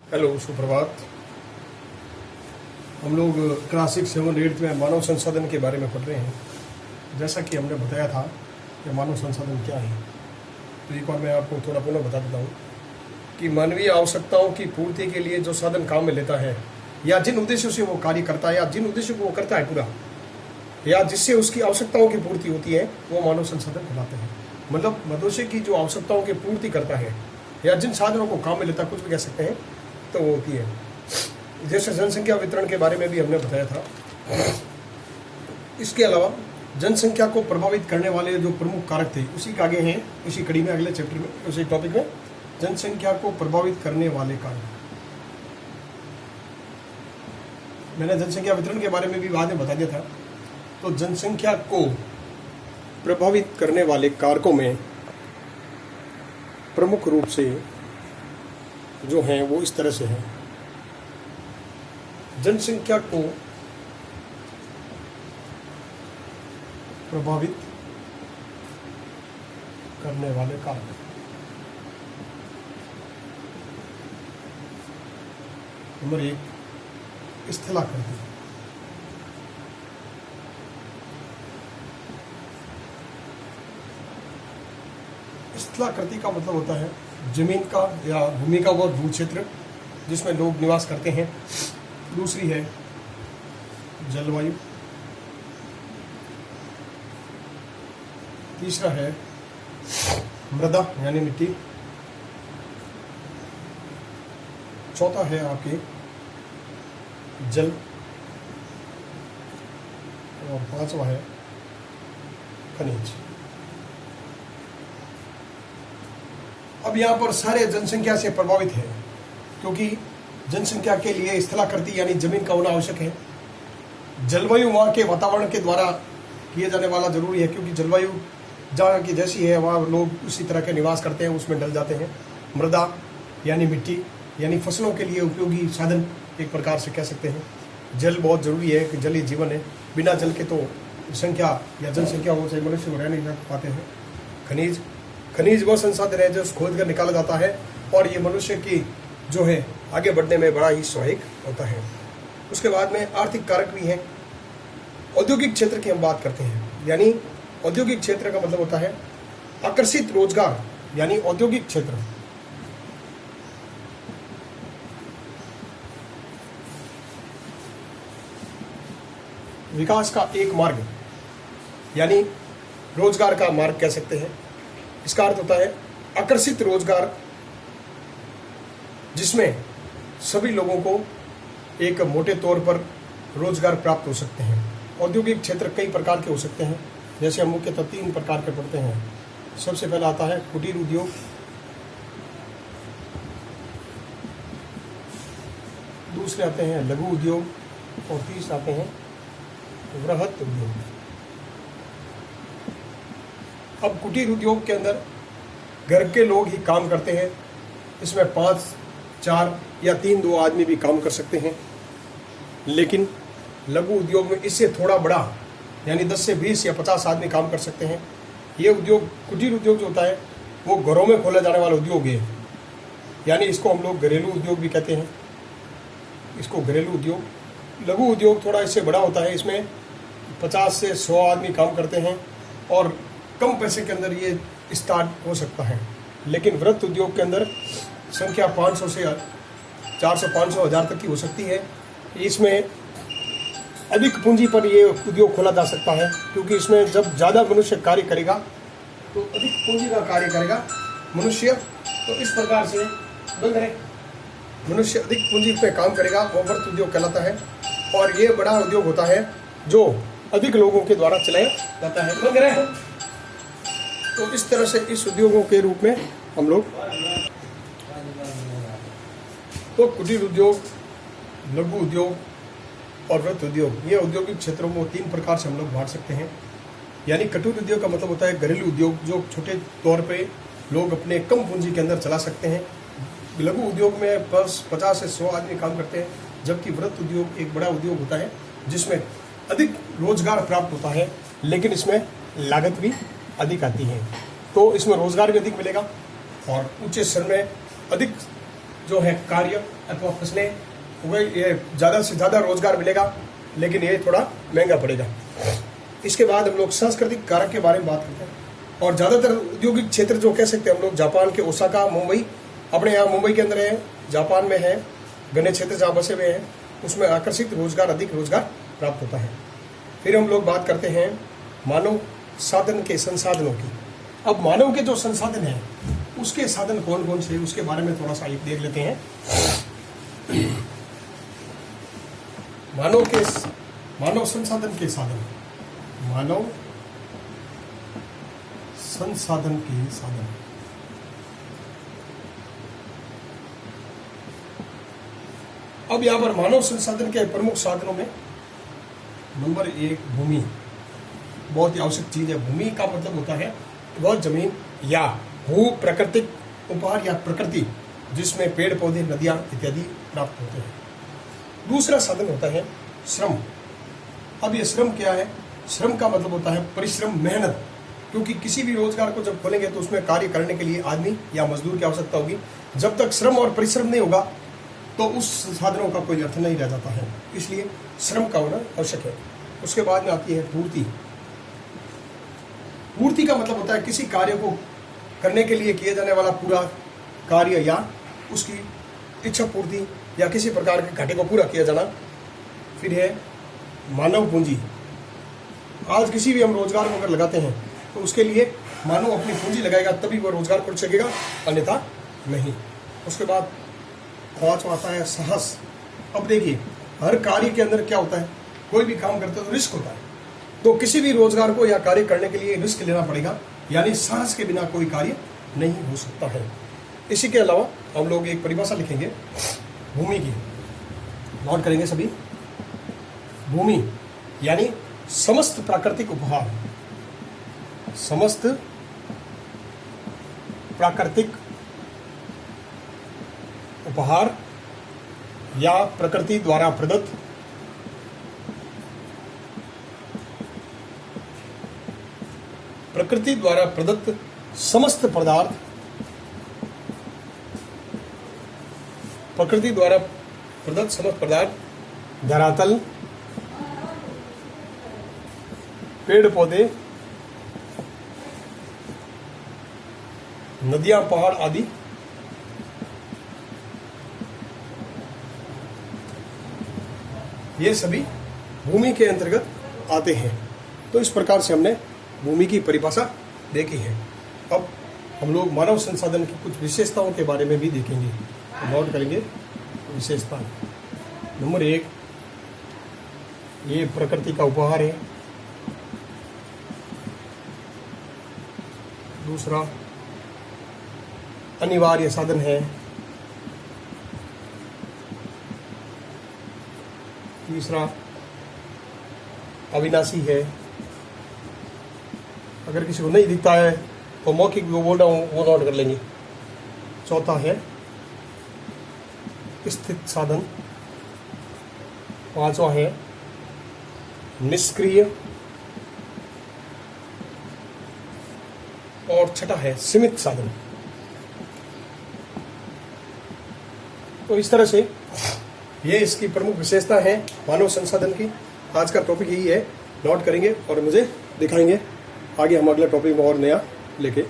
Hello, सुप्रभात। हम लोग क्लास 6, 7, 8 में मानव संसाधन के बारे में पढ़ रहे हैं। जैसा कि हमने बताया था कि मानव संसाधन क्या है, तो एक बार मैं आपको थोड़ा पुनः बता देता हूँ कि मानवीय आवश्यकताओं की पूर्ति के लिए जो साधन काम में लेता है या जिन उद्देश्यों से वो कार्य करता है या जिन उद्देश्यों को वो करता है पूरा, या जिससे उसकी आवश्यकताओं की पूर्ति होती है, वो मानव संसाधन कहलाते हैं। मतलब मनुष्य की जो आवश्यकताओं की पूर्ति करता है या जिन साधनों को काम में लेता, कुछ भी कह सकते हैं, तो वो होती है। जैसे जनसंख्या वितरण के बारे में भी हमने बताया था। इसके अलावा जनसंख्या को प्रभावित करने वाले जो प्रमुख कारक थे, उसी के आगे हैं, इसी कड़ी में, अगले चैप्टर में, उसी टॉपिक में, जनसंख्या को प्रभावित करने वाले कारक। मैंने जनसंख्या वितरण के बारे में भी बाद में बता दिया था। तो जनसंख्या को प्रभावित करने वाले कारकों में प्रमुख रूप से जो हैं वो इस तरह से हैं। जनसंख्या को प्रभावित करने वाले कारक। नंबर 1, स्थलाकृति। स्थलाकृति का मतलब होता है जमीन का या भूमि का वो भू क्षेत्र जिसमें लोग निवास करते हैं। दूसरी है जलवायु। तीसरा है मृदा यानी मिट्टी। चौथा है आपके जल। और पांचवा है खनिज। अब यहाँ पर सारे जनसंख्या से प्रभावित है, क्योंकि जनसंख्या के लिए स्थलाकृति यानी जमीन का होना आवश्यक है। जलवायु वहाँ के वातावरण के द्वारा किए जाने वाला जरूरी है, क्योंकि जलवायु जहाँ की जैसी है वहाँ लोग उसी तरह के निवास करते हैं, उसमें डल जाते हैं। मृदा यानी मिट्टी, यानी फसलों के लिए उपयोगी साधन एक प्रकार से कह सकते हैं। जल बहुत जरूरी है कि जल ही जीवन है। बिना जल के तो संख्या या जनसंख्या हो चाहे मनुष्य रह नहीं पाते हैं। खनिज, खनिज वह संसाधन है जो खोद कर निकाला जाता है और ये मनुष्य की जो है आगे बढ़ने में बड़ा ही सहायक होता है। उसके बाद में आर्थिक कारक भी हैं। औद्योगिक क्षेत्र की हम बात करते हैं, यानी औद्योगिक क्षेत्र का मतलब होता है आकर्षित रोजगार, यानी औद्योगिक क्षेत्र विकास का एक मार्ग, यानी रोजगार का मार्ग कह सकते हैं। इसका अर्थ होता है आकर्षित रोजगार जिसमें सभी लोगों को एक मोटे तौर पर रोजगार प्राप्त हो सकते हैं। औद्योगिक क्षेत्र कई प्रकार के हो सकते हैं, जैसे हम मुख्यतः 3 प्रकार के पढ़ते हैं। सबसे पहला आता है कुटीर उद्योग, दूसरे आते हैं लघु उद्योग और तीसरे आते हैं वृहत उद्योग। अब कुटीर उद्योग के अंदर घर के लोग ही काम करते हैं। इसमें 5, 4 या 3, 2 आदमी भी काम कर सकते हैं। लेकिन लघु उद्योग में इससे थोड़ा बड़ा, यानी 10 से 20 या 50 आदमी काम कर सकते हैं। ये उद्योग, कुटीर उद्योग जो होता है वो घरों में खोला जाने वाला उद्योग है, यानी इसको हम लोग घरेलू उद्योग भी कहते हैं। इसको घरेलू उद्योग। लघु उद्योग थोड़ा इससे बड़ा होता है, इसमें 50 से 100 आदमी काम करते हैं और कम पैसे के अंदर ये स्टार्ट हो सकता है। लेकिन वृहत उद्योग के अंदर संख्या 500 से 400, 500, 1000 तक की हो सकती है। इसमें अधिक पूंजी पर ये उद्योग खोला जा सकता है, क्योंकि इसमें जब ज़्यादा मनुष्य कार्य करेगा तो अधिक पूंजी का कार्य करेगा मनुष्य। तो इस प्रकार से बंद रहे, मनुष्य अधिक पूंजी पे काम करेगा, वो वृहत उद्योग कहलाता है। और ये बड़ा उद्योग होता है जो अधिक लोगों के द्वारा चलाया जाता है। बंद रहे। तो इस तरह से इस उद्योगों के रूप में हम लोग, तो कुटीर उद्योग, लघु उद्योग और वृहत उद्योग, ये औद्योगिक क्षेत्रों को 3 प्रकार से हम लोग बांट सकते हैं। यानी कुटीर उद्योग का मतलब होता है घरेलू उद्योग, जो छोटे तौर पे लोग अपने कम पूंजी के अंदर चला सकते हैं। लघु उद्योग में बस 50 से 100 आदमी काम करते हैं, जबकि वृहत उद्योग एक बड़ा उद्योग होता है जिसमें अधिक रोजगार प्राप्त होता है, लेकिन इसमें लागत भी अधिक आती है। तो इसमें रोजगार भी अधिक मिलेगा और ऊंचे स्तर में अधिक जो है कार्य अथवा फसलें उगाई, ये ज़्यादा से ज़्यादा रोजगार मिलेगा, लेकिन ये थोड़ा महंगा पड़ेगा। इसके बाद हम लोग सांस्कृतिक कारक के बारे में बात करते हैं। और ज़्यादातर औद्योगिक क्षेत्र जो कह सकते हैं हम लोग, जापान के ओसाका, मुंबई, अपने यहाँ मुंबई के अंदर है, जापान में है, घने क्षेत्र जहाँ बसे हुए हैं, उसमें आकर्षित रोजगार, अधिक रोजगार प्राप्त होता है। फिर हम लोग बात करते हैं मानव साधन के संसाधनों की। अब मानव के जो संसाधन हैं उसके साधन कौन कौन से, उसके बारे में थोड़ा सा एक देख लेते हैं। मानव संसाधन के साधन, मानव संसाधन के साधन। अब यहां पर मानव संसाधन के प्रमुख साधनों में नंबर 1 भूमि, बहुत ही आवश्यक चीज है। भूमि का मतलब होता है वह जमीन या भू प्राकृतिक उपहार या प्रकृति जिसमें पेड़ पौधे, नदियां इत्यादि प्राप्त होते हैं। दूसरा साधन होता है श्रम। अब ये श्रम क्या है? श्रम का मतलब होता है परिश्रम, मेहनत, क्योंकि किसी भी रोजगार को जब खोलेंगे तो उसमें कार्य करने के लिए आदमी या मजदूर की आवश्यकता होगी। जब तक श्रम और परिश्रम नहीं होगा तो उस साधनों का कोई अर्थ नहीं रह जाता है, इसलिए श्रम का होना आवश्यक है। उसके बाद में आती है पूर्ति। पूर्ति का मतलब होता है किसी कार्य को करने के लिए किए जाने वाला पूरा कार्य या उसकी इच्छा पूर्ति या किसी प्रकार के घाटे को पूरा किया जाना। फिर है मानव पूंजी। आज किसी भी हम रोजगार को अगर लगाते हैं तो उसके लिए मानव अपनी पूंजी लगाएगा तभी वह रोजगार कर सकेगा, अन्यथा नहीं। उसके बाद पांचवा आता है साहस। अब देखिए हर कार्य के अंदर क्या होता है, कोई भी काम करते तो रिस्क होता है, तो किसी भी रोजगार को या कार्य करने के लिए रिस्क लेना पड़ेगा, यानी साहस के बिना कोई कार्य नहीं हो सकता है। इसी के अलावा हम लोग एक परिभाषा लिखेंगे भूमि की, नोट करेंगे सभी। भूमि यानी समस्त प्राकृतिक उपहार, समस्त प्राकृतिक उपहार या प्रकृति द्वारा प्रदत्त समस्त पदार्थ, प्रकृति द्वारा प्रदत्त समस्त पदार्थ, धरातल, पेड़ पौधे, नदियां, पहाड़ आदि, ये सभी भूमि के अंतर्गत आते हैं। तो इस प्रकार से हमने भूमि की परिभाषा देखी है। अब हम लोग मानव संसाधन की कुछ विशेषताओं के बारे में भी देखेंगे। नोट करेंगे विशेषता। नंबर 1, ये प्रकृति का उपहार है। दूसरा, अनिवार्य साधन है। तीसरा, अविनाशी है। अगर किसी को नहीं दिखता है तो मौखिक जो बोल रहा हूँ वो नोट कर लेंगे। चौथा है स्थित साधन। पांचवा है निष्क्रिय। और छठा है सीमित साधन। तो इस तरह से ये इसकी प्रमुख विशेषता है मानव संसाधन की। आज का टॉपिक यही है, नोट करेंगे और मुझे दिखाएंगे। आगे हम अगला टॉपिक में और नया लेके